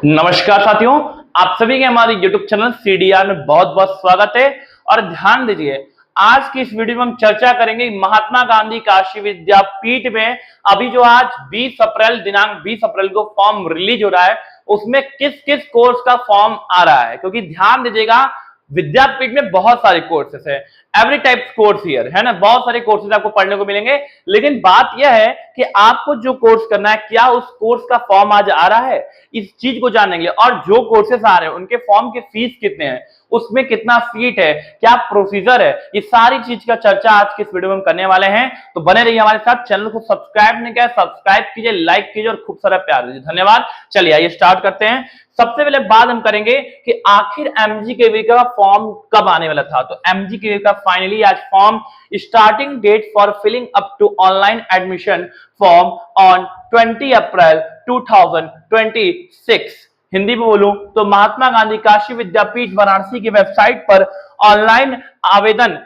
नमस्कार साथियों, आप सभी के हमारे YouTube चैनल CDR में बहुत बहुत स्वागत है। और ध्यान दीजिए, आज की इस वीडियो में हम चर्चा करेंगे महात्मा गांधी काशी विद्यापीठ में अभी जो आज 20 अप्रैल दिनांक 20 अप्रैल को फॉर्म रिलीज हो रहा है, उसमें किस किस कोर्स का फॉर्म आ रहा है। क्योंकि ध्यान दीजिएगा, विद्यापीठ में बहुत सारे कोर्सेस है, एवरी टाइप कोर्स हियर है ना, बहुत सारे कोर्सेज आपको पढ़ने को मिलेंगे। लेकिन बात यह है कि आपको जो कोर्स करना है, क्या उस कोर्स का फॉर्म आज आ रहा है, इस चीज को जानने के लिए। और जो कोर्सेस आ रहे हैं उनके फॉर्म के फीस कितने हैं, उसमें कितना सीट है, क्या प्रोसीजर है, ये सारी चीज का चर्चा आज की इस वीडियो में हम करने वाले हैं। तो बने रहिए हमारे साथ। चैनल को सब्सक्राइब नहीं किया, सब्सक्राइब कीजिए, लाइक कीजिए और खूब सारा प्यार दीजिए। धन्यवाद। चलिए आइए स्टार्ट करते हैं। सबसे पहले बात हम करेंगे कि आखिर MGKV का फॉर्म कब आने वाला था। तो MGKV का फाइनली आज form, starting date for filling up to online admission form on 20 April 2026। Hindi में बोलूं तो महात्मा गांधी काशी विद्यापीठ वाराणसी की वेबसाइट पर ऑनलाइन आवेदन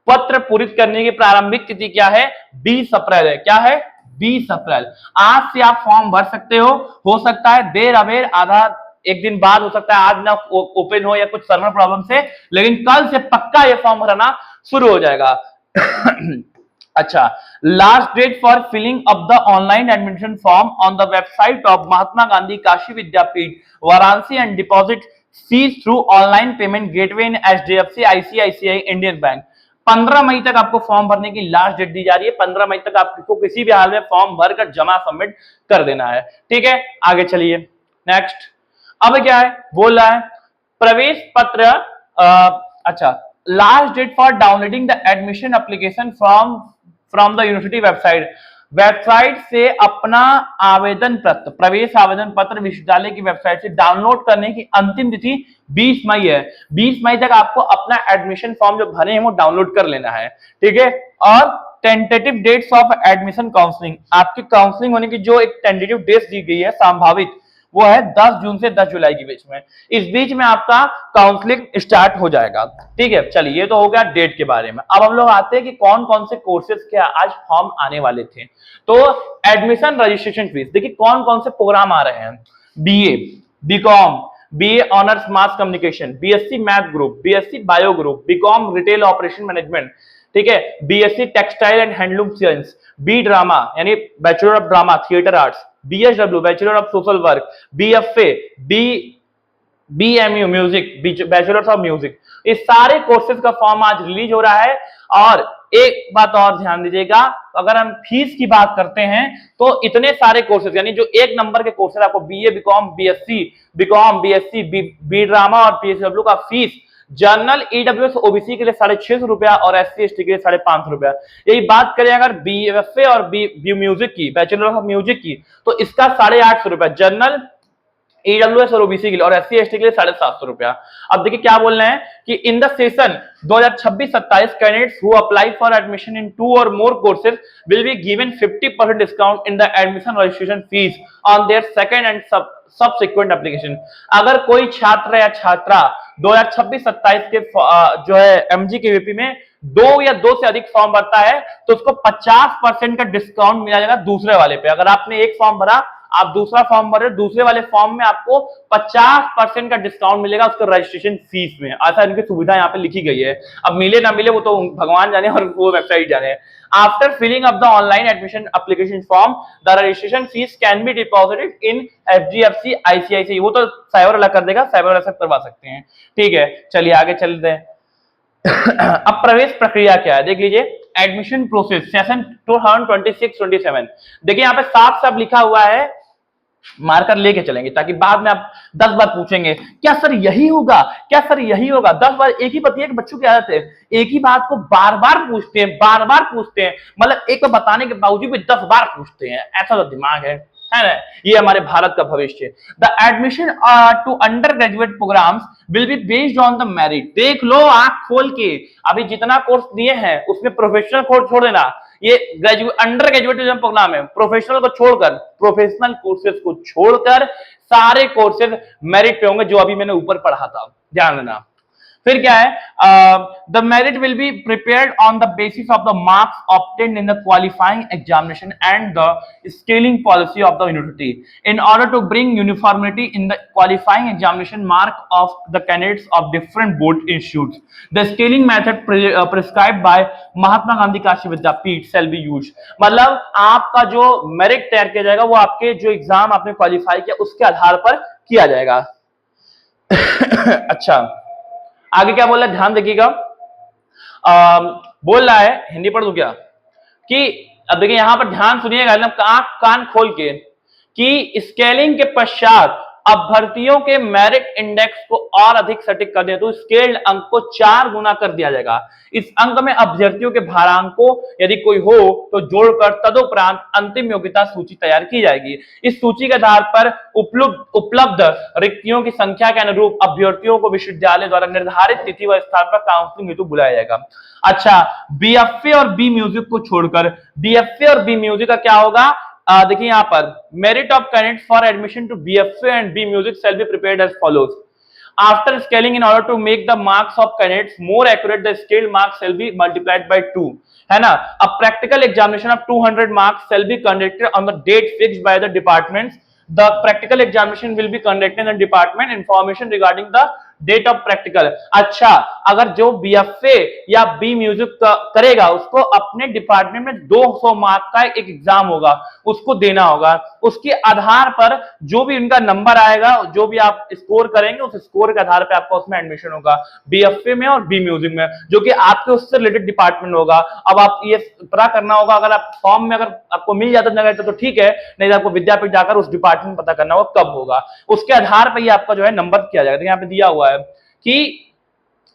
पत्र पूरित करने की प्रारंभिक तिथि क्या है? 20 अप्रैल है। क्या है? 20 अप्रैल। आज से आप फॉर्म भर सकते हो सकता है देर अबेर, आधा एक दिन बाद हो सकता है, आज ना ओपन हो या कुछ सर्वर प्रॉब्लम से, लेकिन कल से पक्का ये फॉर्म भरना शुरू हो जाएगा। अच्छा, last date for filling up the online admission form on the website of Mahatma Gandhi Kashi Vidyapith Varanasi and deposit fees through online payment gateway in HDFC, ICICI, Indian bank. 15 मई तक आपको फॉर्म भरने की लास्ट डेट दी जा रही है। 15 मई तक आपको किसी भी हाल में फॉर्म भरकर जमा सबमिट कर देना है। ठीक है, आगे चलिए नेक्स्ट। अब क्या है, बोल रहा है प्रवेश पत्र। अच्छा, last date for downloading the admission application from the university website से अपना आवेदन पत्र, प्रवेश आवेदन पत्र विश्वविद्यालय की वेबसाइट से डाउनलोड करने की अंतिम तिथि 20 मई है। 20 मई तक आपको अपना एडमिशन फॉर्म जो भरे हैं वो डाउनलोड कर लेना है। ठीक है, और tentative dates of admission counselling, आपकी काउंसलिंग होने की जो एक टेंटेटिव डेट्स दी गई है संभावित, वो है 10 जून से 10 जुलाई के बीच में। इस बीच में आपका काउंसलिंग स्टार्ट हो जाएगा। ठीक है, चलिए ये तो हो गया डेट के बारे में। अब हम लोग आते हैं कि कौन कौन से कोर्सेज के आज फॉर्म आने वाले थे। तो एडमिशन रजिस्ट्रेशन फीस, देखिए कौन कौन से प्रोग्राम आ रहे हैं। BA, BCom, BA honours mass communication, BSc math group, BSc bio group, BCom retail operation management, ठीक है, BSc textile and handloom science, B drama यानी bachelor of drama theatre arts, BSW bachelor of social work, BFA, BMU music bachelor of music. इस सारे courses का form आज release हो रहा है। और एक बात और ध्यान दीजिएगा, अगर हम फीस की बात करते हैं तो इतने सारे कोर्सेज यानी जो एक नंबर के कोर्सेज आपको BA, BCom, BSc, B drama और PSW का फीस जनरल EWS OBC के लिए 650 रुपया और SC ST के लिए 550 रुपया। यही बात करें अगर BFA और बी म्यूजिक की, बैचलर ऑफ म्यूजिक की, तो इसका 850 रुपया जनरल EWS और OBC के लिए और SC ST के लिए 750 रुपया। अब देखिए क्या बोल रहे हैं कि in the session 2026-27 candidates who apply for admission in 2 और मोर courses will be given 50% discount in the admission registration fees on their second and subsequent application. अगर कोई छात्र या छात्रा 2026-27 के जो है MGKVP में 2 या 2 से अधिक फॉर्म भरता है तो उसको 50% का डिस्काउंट मिला जाएगा दूसरे वाले पे। अगर आपने एक फॉर्म भरा, आप दूसरा फॉर्म भर रहे, दूसरे वाले फॉर्म में आपको 50% का डिस्काउंट मिलेगा उसके रजिस्ट्रेशन फीस में। ऐसा इनकी सुविधा यहाँ पे लिखी गई है। अब मिले ना मिले वो तो भगवान जाने और वो वेबसाइट जाने। After filling up the online admission application form the registration fees can be deposited in HDFC, ICICI। वो तो साइबर अलग कर देगा, साइबर अलग करवा सकते हैं। ठीक है, चलिए आगे चलते हैं। अब प्रवेश प्रक्रिया क्या है देख लीजिए। एडमिशन प्रोसेस सेशन 2026-27, देखिए यहाँ पे साफ साफ लिखा हुआ है, मार्कर लेके चलेंगे ताकि बाद में आप 10 बार पूछेंगे क्या सर यही होगा, क्या सर यही होगा। 10 बार एक ही पति है कि बच्चों की आदत है एक ही बात को बार बार पूछते हैं, बार बार पूछते हैं, मतलब एक बार बताने के बावजूद भी 10 बार पूछते हैं। ऐसा तो दिमाग है ना। ये हमारे भारत का भविष्य। The admission to undergraduate programmes will be based on the merit. देख लो आंख खोल के, अभी जितना कोर्स दिए हैं उसमें प्रोफेशनल कोर्स छोड़ देना। ये अंडर ग्रेजुएट प्रोग्राम है, प्रोफेशनल को छोड़कर, प्रोफेशनल कोर्सेज को छोड़कर सारे कोर्सेज मेरिट पे होंगे, जो अभी मैंने ऊपर पढ़ा था, ध्यान देना। फिर क्या है, the merit will be prepared on the basis of the marks obtained in the qualifying examination and the scaling policy of the university in order to bring uniformity in the qualifying examination mark of the candidates of different board institutes. The scaling method prescribed by Mahatma Gandhi Kashi Vidyapith shall be used. मतलब आपका जो merit तैयार किया जाएगा वो आपके जो exam आपने क्वालिफाई किया उसके आधार पर किया जाएगा। अच्छा, आगे क्या बोल रहा है ध्यान देखिएगा। बोल रहा है, हिंदी पढ़ दूं क्या, कि अब देखिए यहां पर ध्यान सुनिएगा एकदम आंख कान खोल के, कि स्केलिंग के पश्चात अभ्यर्थियों के मेरिट इंडेक्स को और अधिक सटीक कर दिया तो स्केल्ड अंक को 4 गुना कर दिया जाएगा। इस अंक में अभ्यर्थियों के भारांकों यदि कोई हो तो जोड़कर तदुपरांत अंतिम योग्यता सूची तैयार की जाएगी। इस सूची के आधार पर उपलब्ध रिक्तियों की संख्या के अनुरूप अभ्यर्थियों को विश्वविद्यालय द्वारा निर्धारित तिथि व स्थान पर काउंसलिंग हेतु बुलाया जाएगा। अच्छा, बीएफए और बी म्यूजिक को छोड़कर, बीएफए और बी म्यूजिक का क्या होगा, देखिए यहां पर merit of candidates for admission to BFA and B music shall be prepared as follows. After scaling in order to make the marks of candidates more accurate the scaled marks shall be multiplied by 2, है ना। A practical examination of 200 marks shall be conducted on the date fixed by the departments. The practical examination will be conducted in the department. Information regarding the date of practical. अच्छा, अगर जो BFA या B music करेगा उसको अपने department में 200 mark का एक एग्जाम होगा, उसको देना होगा। उसके आधार पर जो भी उनका नंबर आएगा, जो भी आप स्कोर करेंगे उस स्कोर के आधार पर आपका उसमें एडमिशन होगा बीएफए में और बी म्यूजिक में, जो कि आपके उससे रिलेटेड डिपार्टमेंट होगा। अब आप ये पता करना होगा, अगर आप फॉर्म में अगर आपको मिल जाता तो ठीक है, नहीं तो आपको विद्यापीठ जाकर उस डिपार्टमेंट पता करना होगा कब होगा, उसके आधार पर ही आपका जो है नंबर किया जाएगा। तो यहाँ पे दिया हुआ है कि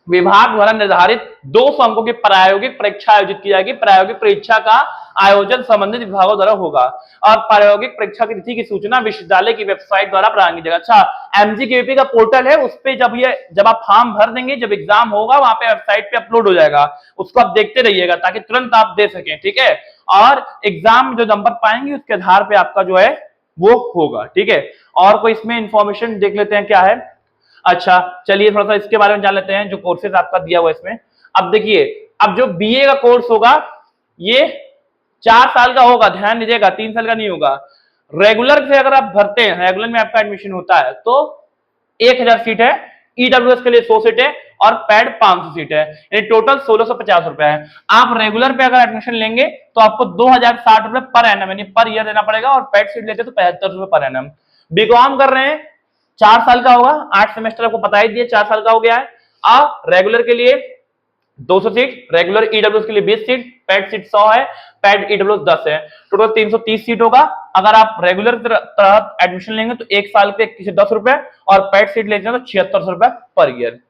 विभाग द्वारा निर्धारित 200 अंकों की प्रायोगिक परीक्षा आयोजित की जाएगी। प्रायोगिक परीक्षा का आयोजन संबंधित विभागों द्वारा होगा और प्रायोगिक परीक्षा की तिथि की सूचना विश्वविद्यालय की वेबसाइट द्वारा प्रदान की जाएगी। अच्छा, एमजीकेवीपी का पोर्टल है, उस पे जब आप फॉर्म भर देंगे, जब एग्जाम होगा वहां पे वेबसाइट पे अपलोड हो जाएगा, उसको आप देखते रहिएगा ताकि तुरंत आप दे सकें, ठीक है। और एग्जाम जो नंबर पाएंगे उसके आधार पे आपका जो है वो होगा, ठीक है। और कोई इसमें इंफॉर्मेशन देख लेते हैं क्या है। अच्छा, चलिए थोड़ा सा इसके बारे में जान लेते हैं जो कोर्सेज आपका दिया हुआ है इसमें। अब देखिए, अब जो बीए का कोर्स होगा ये 4 साल का होगा, ध्यान दीजिएगा, 3 साल का नहीं होगा। रेगुलर से अगर आप भरते हैं, रेगुलर में आपका एडमिशन होता है तो 1000 सीट है, ईडब्ल्यूएस के लिए 100 सीट है और पैड 500 सीट है, यानी टोटल 1650 रुपए है। आप रेगुलर पे अगर एडमिशन लेंगे तो आपको 2060 रुपए पर एनम यानी पर ईयर देना पड़ेगा, और पैड सीट लेते तो 75 रुपए पर एनम। बीकॉम कर रहे हैं 4 साल का होगा, 8 सेमेस्टर आपको बता ही दिए 4 साल का हो गया है। रेगुलर के लिए 200 सीट, रेगुलर ईडब्ल्यूएस के लिए 20 सीट, पैड सीट 100 है, पैड ईडब्ल्यूएस 10 है, टोटल 330 सीट होगा। अगर आप रेगुलर तरह एडमिशन लेंगे तो 1 साल के किसी 10 रुपए, और पैड सीट लेते हैं तो 7600 रुपए पर ईयर।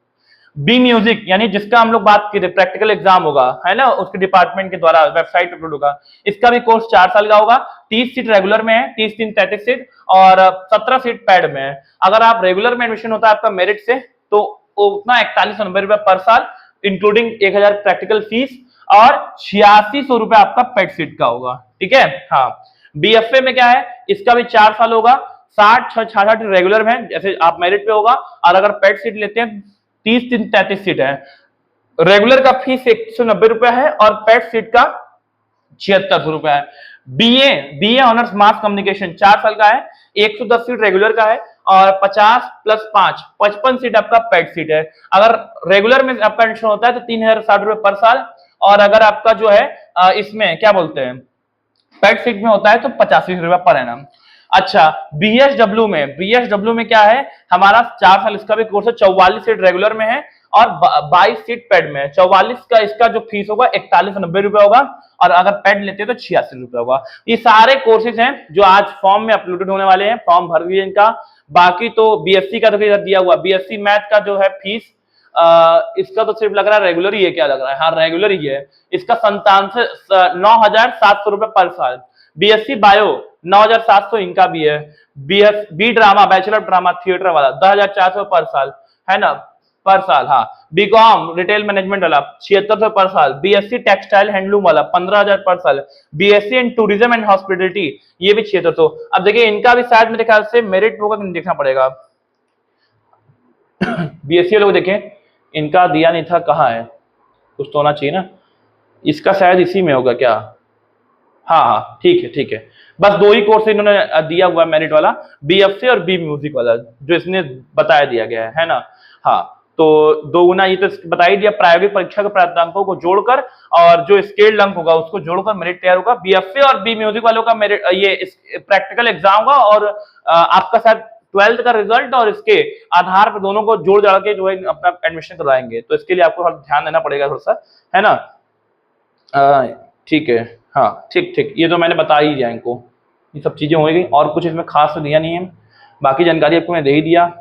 बी म्यूजिक यानी जिसका हम लोग बात की प्रैक्टिकल एग्जाम होगा, है ना, उसके डिपार्टमेंट के द्वारा वेबसाइट अपलोड होगा। इसका भी कोर्स 4 साल का होगा, 30 सीट रेगुलर में है, 30 3 33 सीट और 17 सीट पैड में है। अगर आप रेगुलर में एडमिशन होता है आपका मेरिट से तो उतना 4190 रुपए पर साल, इंक्लूडिंग 1000 प्रैक्टिकल फीस, और 8600 रुपए आपका पैड सीट का होगा, ठीक है। हाँ, बीएफए में क्या है, इसका भी 4 साल होगा, 60 रेगुलर में जैसे आप मेरिट पे होगा, और अगर पैड सीट लेते हैं 30 3 33 सीट है। रेगुलर का फीस 190 रुपए है और पैड सीट का 7600 रुपए है। बीए ऑनर्स मास कम्युनिकेशन 4 साल का है, 110 सीट रेगुलर का है और 50 + 5 55 सीट आपका पैड सीट है। अगर रेगुलर में आपका एडमिशन होता है तो 3060 रुपए पर साल, और अगर आपका जो है इसमें क्या बोलते हैं पैड सीट में होता है तो 85 रुपए पर एनम। अच्छा, बीएसडब्ल्यू में क्या है, हमारा 4 साल इसका भी कोर्स है, 44 सीट रेगुलर में है और 22 सीट पैड में है। 44 का इसका जो फीस होगा 4190 रुपए होगा, और अगर पैड लेते हैं तो 86 रुपए होगा। ये सारे कोर्सेज हैं जो आज फॉर्म में अपलोडेड होने वाले हैं, फॉर्म भर दिए इनका। बाकी तो बीएससी का तो दिया हुआ, बीएससी मैथ का जो है फीस इसका तो सिर्फ लग रहा है रेगुलर ही है, क्या लग रहा है, हाँ रेगुलर ही है, इसका 9700 रुपए पर साल। बीएससी बायो 9700 इनका भी है। B drama bachelor drama theatre वाला 10400 पर साल, है ना, पर साल। हाँ, बीकॉम रिटेल मैनेजमेंट वाला 7600 पर साल। बीएससी टेक्सटाइल हैंडलूम वाला 15000 पर साल। BSc in tourism and hospitality ये भी 7600। अब देखिए इनका भी शायद मेरे ख्याल से मेरिट होगा कि नहीं देखना पड़ेगा। बीएससी लोग देखें, इनका दिया नहीं था, कहाँ है, कुछ तो होना चाहिए ना, इसका शायद इसी में होगा क्या। हाँ हाँ ठीक है ठीक है, बस दो ही कोर्स इन्होंने दिया हुआ है मेरिट वाला, BFC और बी म्यूजिक वाला जो इसने बताया दिया गया है ना। हाँ तो दो गुना ये तो बता ही दिया, प्रायोगिक परीक्षा के प्राप्तांकों को जोड़कर और जो स्केल्ड अंक होगा उसको जोड़कर मेरिट तैयार होगा। BFC और बी म्यूजिक वालों का मेरिट ये प्रैक्टिकल एग्जाम होगा और आपका शायद 12th का रिजल्ट और इसके आधार पर दोनों को जोड़ जाड़ के जो है अपना एडमिशन करवाएंगे। तो इसके लिए आपको ध्यान देना पड़ेगा थोड़ा सा, है ना। ठीक है, हाँ ठीक ठीक, ये तो मैंने बता ही दिया इनको, ये सब चीजें हो गई और कुछ इसमें खास तो दिया नहीं है, बाकी जानकारी आपको मैं दे ही दिया,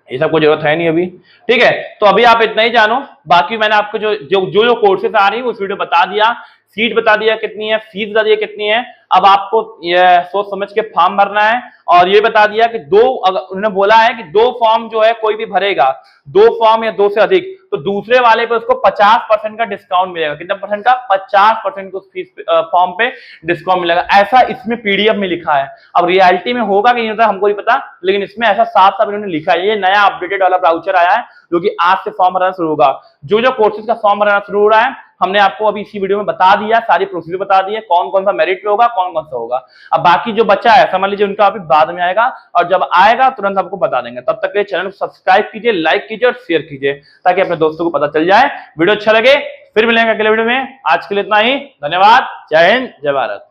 ये सब कोई जरूरत है नहीं अभी। ठीक है, तो अभी आप इतना ही जानो, बाकी मैंने आपको जो कोर्सेज आ रही है उस वीडियो बता दिया, सीट बता दिया कितनी है, फीस बता दिया कितनी है। अब आपको ये सोच समझ के फॉर्म भरना है और ये बता दिया कि उन्होंने बोला है कि 2 फॉर्म जो है कोई भी भरेगा, 2 फॉर्म या 2 से अधिक, तो दूसरे वाले पे उसको 50% का डिस्काउंट मिलेगा। कितना परसेंट का? 50% को फीस फॉर्म पे डिस्काउंट मिलेगा, ऐसा इसमें PDF में लिखा है। अब रियलिटी में होगा कि नहीं होता हमको नहीं पता, लेकिन इसमें ऐसा साफ साफ इन्होंने लिखा है। ये नया अपडेटेड वाला ब्राउचर आया है जो कि आज से फॉर्म भरना शुरू होगा। जो कोर्सेज का फॉर्म भरना शुरू हो रहा है हमने आपको अभी इसी वीडियो में बता दिया, सारी प्रोसीजर बता दी है, कौन कौन सा मेरिट पे होगा, कौन कौन सा होगा। अब बाकी जो बच्चा है समझ लीजिए उनका अभी बाद में आएगा, और जब आएगा तुरंत आपको बता देंगे। तब तक के चैनल को सब्सक्राइब कीजिए, लाइक कीजिए और शेयर कीजिए ताकि अपने दोस्तों को पता चल जाए। वीडियो अच्छा लगे फिर मिलेंगे अगले वीडियो में। आज के लिए इतना ही, धन्यवाद, जय हिंद, जय भारत।